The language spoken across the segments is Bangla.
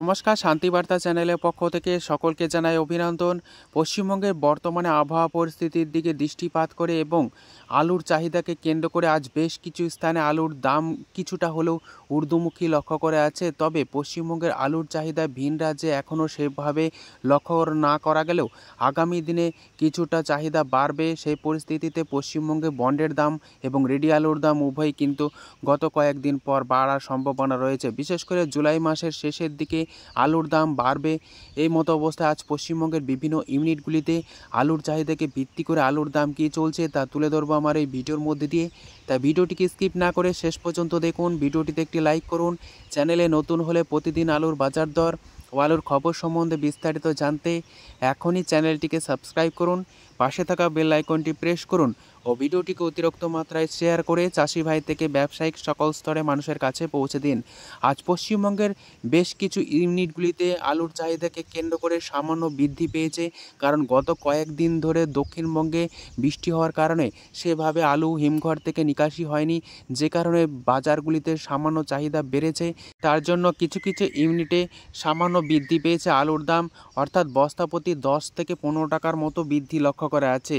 নমস্কার, শান্তিবার্তা চ্যানেলের পক্ষ থেকে সকলকে জানাই অভিনন্দন। পশ্চিমবঙ্গের বর্তমানে আবহাওয়া পরিস্থিতির দিকে দৃষ্টিপাত করে এবং আলুর চাহিদাকে কেন্দ্র করে আজ বেশ কিছু স্থানে আলুর দাম কিছুটা হলেও ঊর্ধ্বমুখী লক্ষ্য করে আছে। তবে পশ্চিমবঙ্গের আলুর চাহিদা ভিন রাজ্যে এখনও সেভাবে লক্ষ্য না করা গেলেও আগামী দিনে কিছুটা চাহিদা বাড়বে। সেই পরিস্থিতিতে পশ্চিমবঙ্গে বন্ডের দাম এবং রেডি আলুর দাম উভয়ই কিন্তু গত কয়েকদিন পর বাড়ার সম্ভাবনা রয়েছে। বিশেষ করে জুলাই মাসের শেষের দিকে আলুর দাম বাড়বে। এই মতো অবস্থায় আজ পশ্চিমবঙ্গের বিভিন্ন ইউনিটগুলিতে আলুর চাহিদাকে ভিত্তি করে আলুর দাম কী চলছে তা তুলে ধরবো আমার এই ভিডিওর মধ্যে দিয়ে। তাই ভিডিওটিকে স্কিপ না করে শেষ পর্যন্ত দেখুন। ভিডিওটিতে একটি লাইক করুন। চ্যানেলে নতুন হলে প্রতিদিন আলুর বাজার দর ও আলুর খবর সম্বন্ধে বিস্তারিত জানতে এখনই চ্যানেলটিকে সাবস্ক্রাইব করুন, পাশে থাকা বেল আইকনটি প্রেস করুন ও ভিডিওটিকে অতিরিক্ত মাত্রায় শেয়ার করে চাষি ভাই থেকে ব্যবসায়িক সকল স্তরে মানুষের কাছে পৌঁছে দিন। আজ পশ্চিমবঙ্গের বেশ কিছু ইউনিটগুলিতে আলুর চাহিদাকে কেন্দ্র করে সামান্য বৃদ্ধি পেয়েছে, কারণ গত কয়েকদিন ধরে দক্ষিণবঙ্গে বৃষ্টি হওয়ার কারণে সেভাবে আলু হিমঘর থেকে নিকাশি হয়নি, যে কারণে বাজারগুলিতে সামান্য চাহিদা বেড়েছে। তার জন্য কিছু কিছু ইউনিটে সামান্য বৃদ্ধি পেয়েছে আলুর দাম, অর্থাৎ বস্তা প্রতি 10 থেকে 15 টাকার মতো বৃদ্ধি লক্ষ্য করা আছে।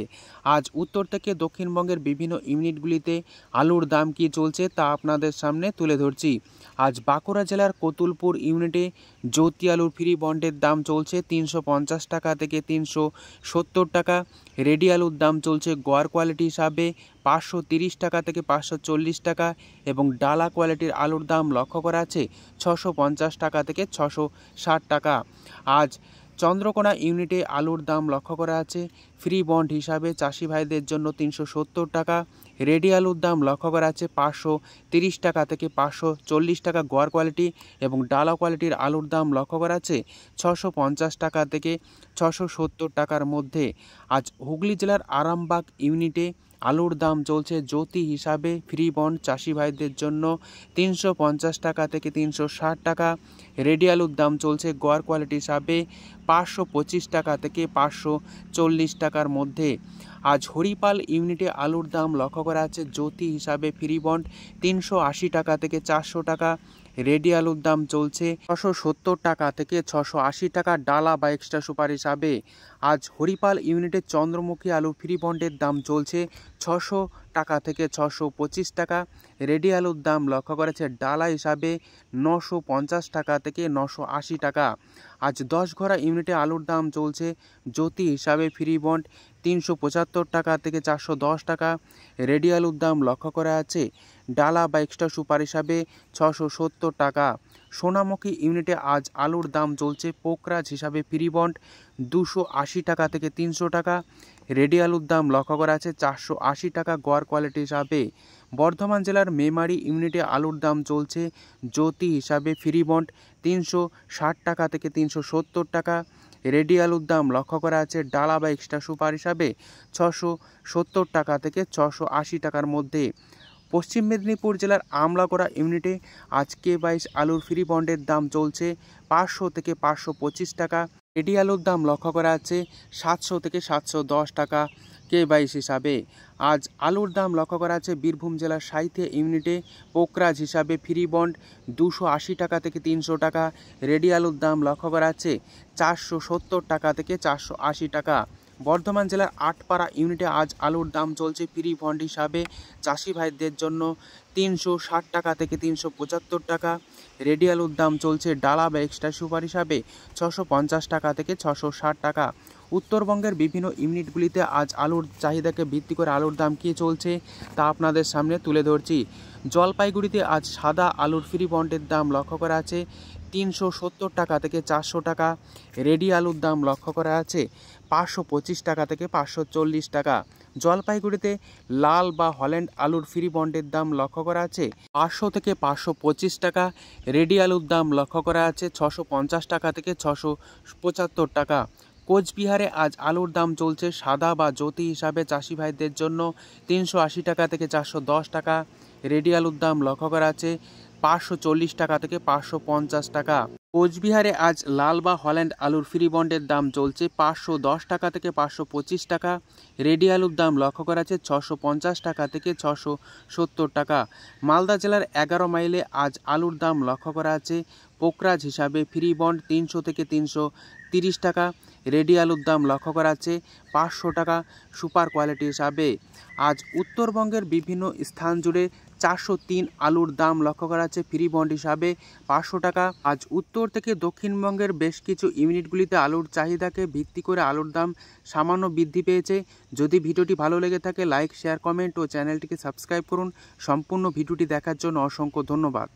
আজ উত্তর থেকে দক্ষিণবঙ্গের বিভিন্ন ইউনিটগুলিতে আলুর দাম কী চলছে তা আপনাদের সামনে তুলে ধরছি। আজ বাঁকুড়া জেলার কতুলপুর ইউনিটে জ্যোতি আলুর ফ্রি বন্ডের দাম চলছে 350 টাকা থেকে 370 টাকা। রেডি আলুর দাম চলছে গড় কোয়ালিটি হিসাবে 530 টাকা থেকে 540 টাকা এবং ডালা কোয়ালিটির আলুর দাম লক্ষ্য করা আছে 650 টাকা থেকে 660 টাকা। আজ চন্দ্রকোনা ইউনিটে আলুর দাম লক্ষ্য করা আছে ফ্রি বন্ড হিসাবে চাষি ভাইদের জন্য 370 টাকা। রেডি আলুর দাম লক্ষ্য করা আছে 530 টাকা থেকে 540 টাকা গড় কোয়ালিটি এবং ডালা কোয়ালিটির আলুর দাম লক্ষ্য করা আছে 650 টাকা থেকে 670 টাকার মধ্যে। আজ হুগলি জেলার আরামবাগ ইউনিটে আলুর দাম চলছে জ্যোতি হিসাবে ফ্রি বন্ড চাষি ভাইদের জন্য 350 টাকা থেকে 360 টাকা। রেডি আলুর দাম চলছে গড় কোয়ালিটি হিসাবে 525 টাকা থেকে 540 টাকার মধ্যে। আজ হরিপাল ইউনিটে আলুর দাম লক্ষ্য করা আছে জ্যোতি হিসাবে ফ্রি বন্ড 380 টাকা থেকে 400 টাকা। রেডি আলুর দাম চলছে 670 টাকা থেকে 680 টাকা ডালা বা এক্সট্রা সুপার হিসাবে। আজ হরিপাল ইউনিটে চন্দ্রমুখী আলু ফ্রি বন্ডের দাম চলছে 600 টাকা থেকে 625 টাকা। রেডি আলুর দাম লক্ষ্য করেছে ডালা হিসাবে 950 টাকা থেকে 980 টাকা। আজ 10 ঘোড়া ইউনিটে আলুর দাম চলছে জ্যোতি হিসাবে ফ্রি বন্ড 375 টাকা থেকে 410 টাকা। রেডি আলুর দাম লক্ষ্য করা আছে ডালা বা এক্সট্রা সুপার হিসাবে 670 টাকা। সোনামুখী ইউনিটে আজ আলুর দাম চলছে পোকরাজ হিসাবে ফ্রি বন্ড 280 টাকা থেকে 300 টাকা। রেডি আলুর দাম লক্ষ্য করা আছে 480 টাকা গড় কোয়ালিটি হিসাবে। বর্ধমান জেলার মেমারি ইউনিটে আলুর দাম চলছে জ্যোতি হিসাবে ফ্রি বন্ড 360 টাকা থেকে 370 টাকা। রেডি আলুর দাম লক্ষ্য করা আছে ডালা বা এক্সট্রা সুপার হিসাবে 670 টাকা থেকে 680 টাকার মধ্যে। পশ্চিম মেদিনীপুর জেলার আমলাগড়া ইউনিটে আজ K22 আলুর ফ্রি বন্ডের দাম চলছে 500 থেকে 525 টাকা। রেডি আলুর দাম লক্ষ্য করা আছে 700 থেকে 710 টাকা K22 হিসাবে। আজ আলুর দাম লক্ষ্য করা আছে বীরভূম জেলার সাইথে ইউনিটে পোকরাজ হিসাবে ফ্রি বন্ড 280 টাকা থেকে 300 টাকা। রেডি আলুর দাম লক্ষ্য করা আছে 470 টাকা থেকে 480 টাকা। বর্ধমান জেলার আটপাড়া ইউনিটে আজ আলুর দাম চলছে ফ্রি বন্ড হিসাবে চাষি ভাইদের জন্য 360 টাকা থেকে 375 টাকা। রেডি আলুর দাম চলছে ডালা বা এক্সট্রা সুপার হিসাবে 650 টাকা থেকে 660 টাকা। উত্তরবঙ্গের বিভিন্ন ইউনিটগুলিতে আজ আলুর চাহিদাকে ভিত্তি করে আলুর দাম কী চলছে তা আপনাদের সামনে তুলে ধরছি। জলপাইগুড়িতে আজ সাদা আলুর ফ্রি বন্ডের দাম লক্ষ্য করা আছে 370 টাকা থেকে 400 টাকা। রেডি আলুর দাম লক্ষ্য করা আছে 525 টাকা থেকে 540 টাকা। জলপাইগুড়িতে লাল বা হল্যান্ড আলুর ফ্রি বন্ডের দাম লক্ষ্য করা আছে 500 থেকে 525 টাকা। রেডি আলুর দাম লক্ষ্য করা আছে 650 টাকা থেকে 675 টাকা। কোচবিহারে আজ আলুর দাম চলছে সাদা বা জ্যোতি হিসাবে চাষি ভাইদের জন্য 380 টাকা থেকে 410 টাকা। রেডি আলুর দাম লক্ষ্য করা আছে 540 টাকা থেকে 550 টাকা। কোচবিহারে আজ লাল বা হল্যান্ড আলুর ফ্রি বন্ডের দাম চলছে 510 টাকা থেকে 525 টাকা। রেডি আলুর দাম লক্ষ্য করা আছে 650 টাকা থেকে 670 টাকা। মালদা জেলার 11 মাইলে আজ আলুর দাম লক্ষ্য করা আছে পোকরাজ হিসাবে ফ্রি বন্ড 300 থেকে 330 টাকা। রেডি আলুর দাম লক্ষ্য করা যাচ্ছে 500 টাকা সুপার কোয়ালিটি হিসাবে। আজ উত্তরবঙ্গের বিভিন্ন স্থান জুড়ে 403 আলুর দাম লক্ষ্য করা যাচ্ছে ফ্রি বন্ড হিসাবে 500 টাকা। আজ উত্তর থেকে দক্ষিণবঙ্গের বেশ কিছু ইউনিটগুলিতে আলুর চাহিদাকে ভিত্তি করে আলুর দাম সামান্য বৃদ্ধি পেয়েছে। যদি ভিডিওটি ভালো লেগে থাকে লাইক, শেয়ার, কমেন্ট ও চ্যানেলটিকে সাবস্ক্রাইব করুন। সম্পূর্ণ ভিডিওটি দেখার জন্য অসংখ্য ধন্যবাদ।